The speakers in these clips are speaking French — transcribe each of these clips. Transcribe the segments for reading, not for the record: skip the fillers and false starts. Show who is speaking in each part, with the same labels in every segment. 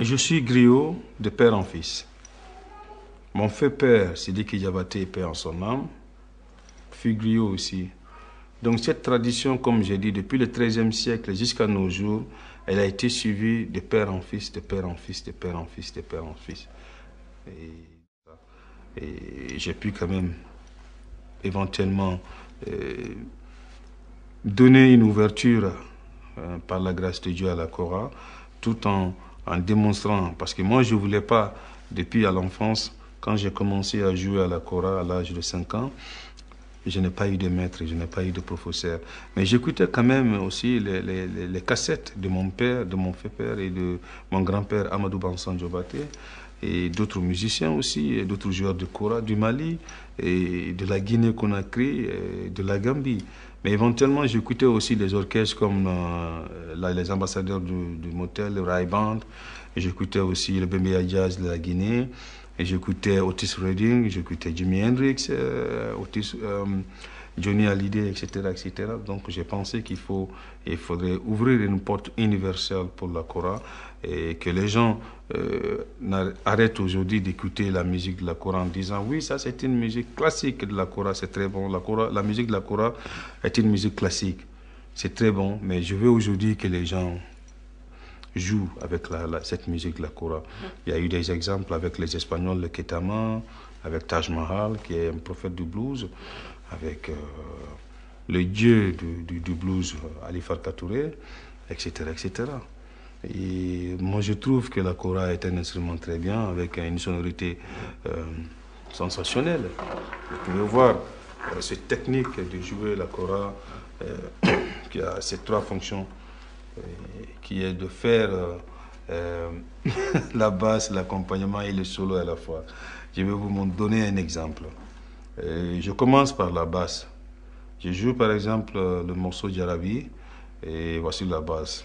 Speaker 1: Je suis griot de père en fils. Mon fait père, Sidiki Diabaté, paix en son âme, fut griot aussi. Donc cette tradition, comme j'ai dit, depuis le XIIIe siècle jusqu'à nos jours, elle a été suivie de père en fils, de père en fils, de père en fils, de père en fils. Et j'ai pu quand même éventuellement donner une ouverture par la grâce de Dieu à la Kora, tout en démontrant, parce que moi je ne voulais pas, depuis à l'enfance, quand j'ai commencé à jouer à la Kora à l'âge de 5 ans, je n'ai pas eu de maître, je n'ai pas eu de professeur. Mais j'écoutais quand même aussi les cassettes de mon père, de mon fait-père et de mon grand-père Amadou Bansan Diabaté, et d'autres musiciens aussi, et d'autres joueurs de Kora du Mali, et de la Guinée-Conakry, et de la Gambie. Mais éventuellement, j'écoutais aussi des orchestres comme les ambassadeurs du motel, le Rai Band. J'écoutais aussi le Bembeya Jazz de la Guinée. Et j'écoutais Otis Redding, j'écoutais Jimi Hendrix, Johnny Hallyday, etc., etc. Donc j'ai pensé qu'il faudrait ouvrir une porte universelle pour la Kora et que les gens arrêtent aujourd'hui d'écouter la musique de la Kora en disant oui, ça c'est une musique classique de la Kora, c'est très bon. La musique de la Kora est une musique classique, c'est très bon, mais je veux aujourd'hui que les gens jouent avec cette musique de la Kora. Il y a eu des exemples avec les Espagnols, le Ketama, avec Taj Mahal, qui est un prophète du blues, avec le dieu du blues, Ali Farka Touré, etc., etc. Et moi, je trouve que la Kora est un instrument très bien, avec une sonorité sensationnelle. Vous pouvez voir cette technique de jouer la Kora qui a ces 3 fonctions, qui est de faire la basse, l'accompagnement et le solo à la fois. Je vais vous donner un exemple. Je commence par la basse. Je joue par exemple le morceau Jarabi et voici la basse.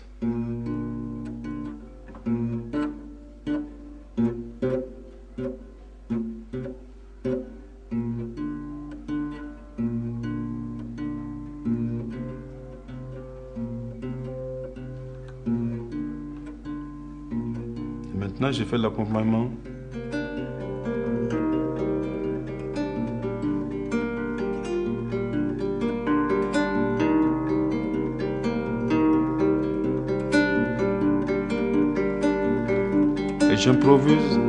Speaker 1: Maintenant, je fais l'accompagnement. Et j'improvise.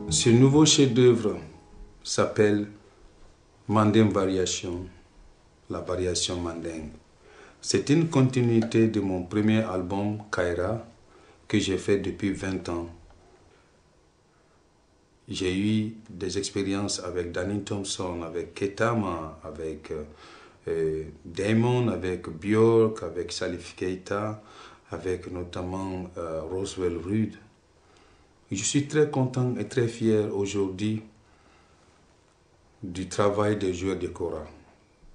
Speaker 1: Ce nouveau chef-d'œuvre s'appelle Mandingue Variation, la variation mandingue. C'est une continuité de mon premier album, Kaira, que j'ai fait depuis 20 ans. J'ai eu des expériences avec Danny Thompson, avec Ketama, avec Damon, avec Björk, avec Salif Keita, avec notamment Roswell Rude. Je suis très content et très fier aujourd'hui du travail des joueurs de Kora.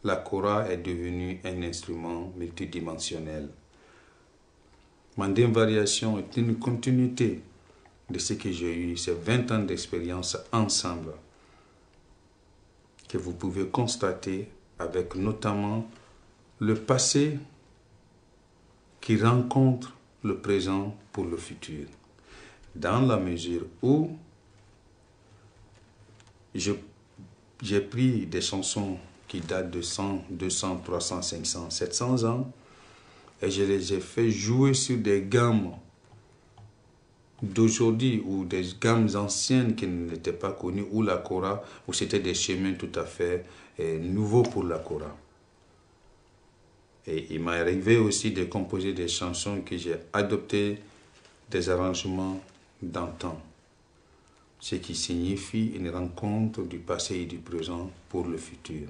Speaker 1: La Kora est devenue un instrument multidimensionnel. Mandingue Variation est une continuité de ce que j'ai eu, ces 20 ans d'expérience ensemble, que vous pouvez constater avec notamment le passé qui rencontre le présent pour le futur. Dans la mesure où j'ai pris des chansons qui datent de 100, 200, 300, 500, 700 ans et je les ai fait jouer sur des gammes d'aujourd'hui ou des gammes anciennes qui n'étaient pas connues, ou la kora, où c'était des chemins tout à fait nouveaux pour la kora. Et il m'est arrivé aussi de composer des chansons que j'ai adopté des arrangements d'antan, ce qui signifie une rencontre du passé et du présent pour le futur.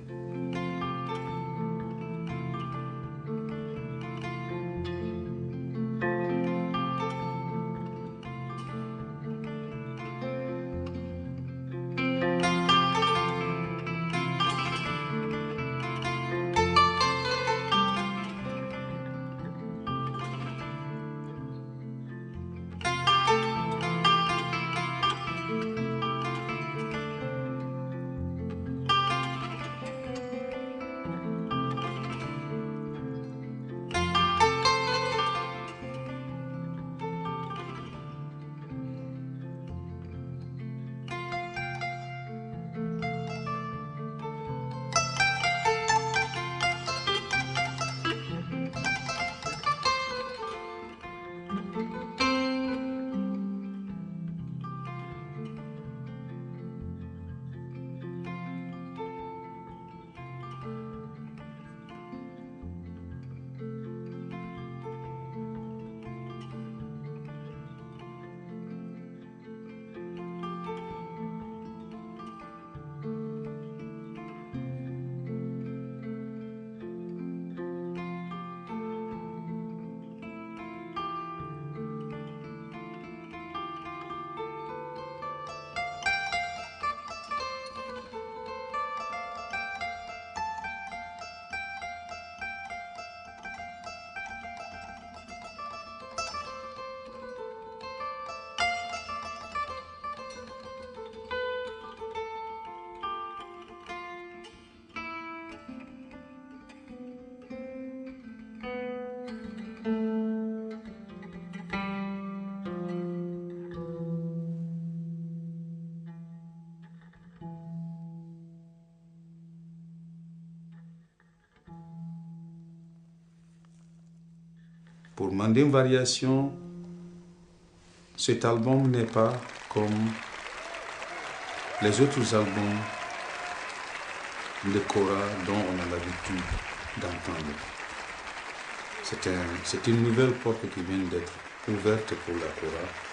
Speaker 1: Pour Manding Variation, cet album n'est pas comme les autres albums de kora dont on a l'habitude d'entendre. C'est une nouvelle porte qui vient d'être ouverte pour la kora.